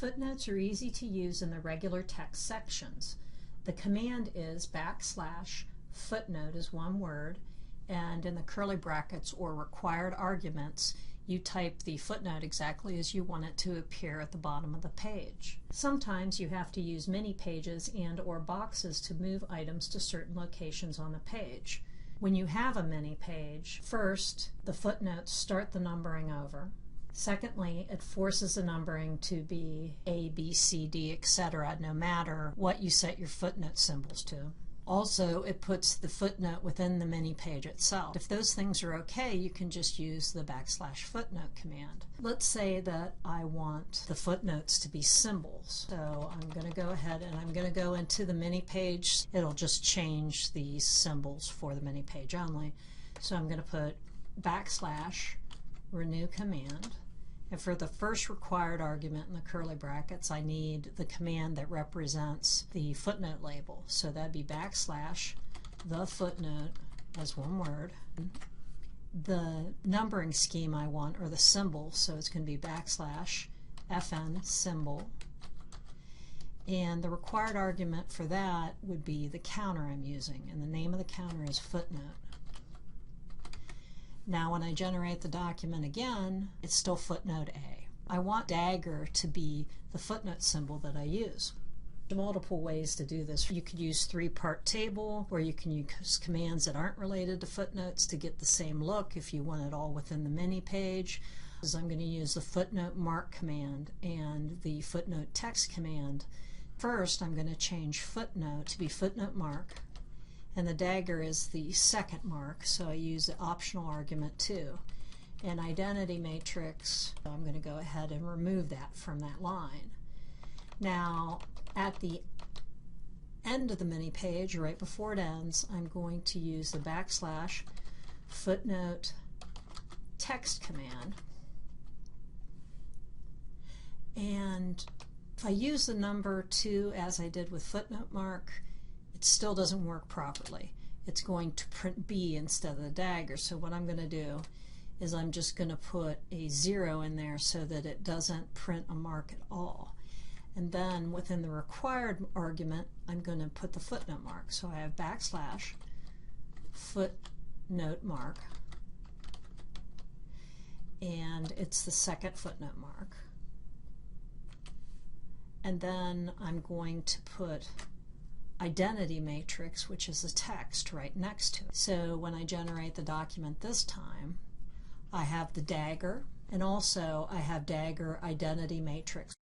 Footnotes are easy to use in the regular text sections. The command is \footnote is one word, and in the curly brackets or required arguments you type the footnote exactly as you want it to appear at the bottom of the page. Sometimes you have to use mini pages and or boxes to move items to certain locations on the page. When you have a mini page, first the footnotes start the numbering over. Secondly, it forces the numbering to be A, B, C, D, etc. no matter what you set your footnote symbols to. Also, it puts the footnote within the mini page itself. If those things are okay, you can just use the \footnote command. Let's say that I want the footnotes to be symbols. So I'm going to go ahead and I'm going to go into the mini page. It'll just change these symbols for the mini page only. So I'm going to put \renew command. And for the first required argument in the curly brackets, I need the command that represents the footnote label. So that'd be \the footnote as one word. The numbering scheme I want, or the symbol, so it's going to be \FN symbol. And the required argument for that would be the counter I'm using, and the name of the counter is footnote. Now when I generate the document again, it's still footnote A. I want dagger to be the footnote symbol that I use. There are multiple ways to do this. You could use three-part table, or you can use commands that aren't related to footnotes to get the same look if you want it all within the mini page. I'm going to use the footnote mark command and the footnote text command. First, I'm going to change footnote to be footnote mark. And the dagger is the second mark, so I use the optional argument too. And identity matrix, I'm going to go ahead and remove that from that line. Now, at the end of the mini page, right before it ends, I'm going to use the \footnote text command. And if I use the number 2 as I did with footnote mark, it still doesn't work properly. It's going to print B instead of the dagger. So what I'm going to do is I'm just going to put a 0 in there so that it doesn't print a mark at all. And then within the required argument, I'm going to put the footnote mark. So I have \footnote mark, and it's the second footnote mark. And then I'm going to put identity matrix, which is a text, right next to it. So when I generate the document this time, I have the dagger, and also I have dagger identity matrix.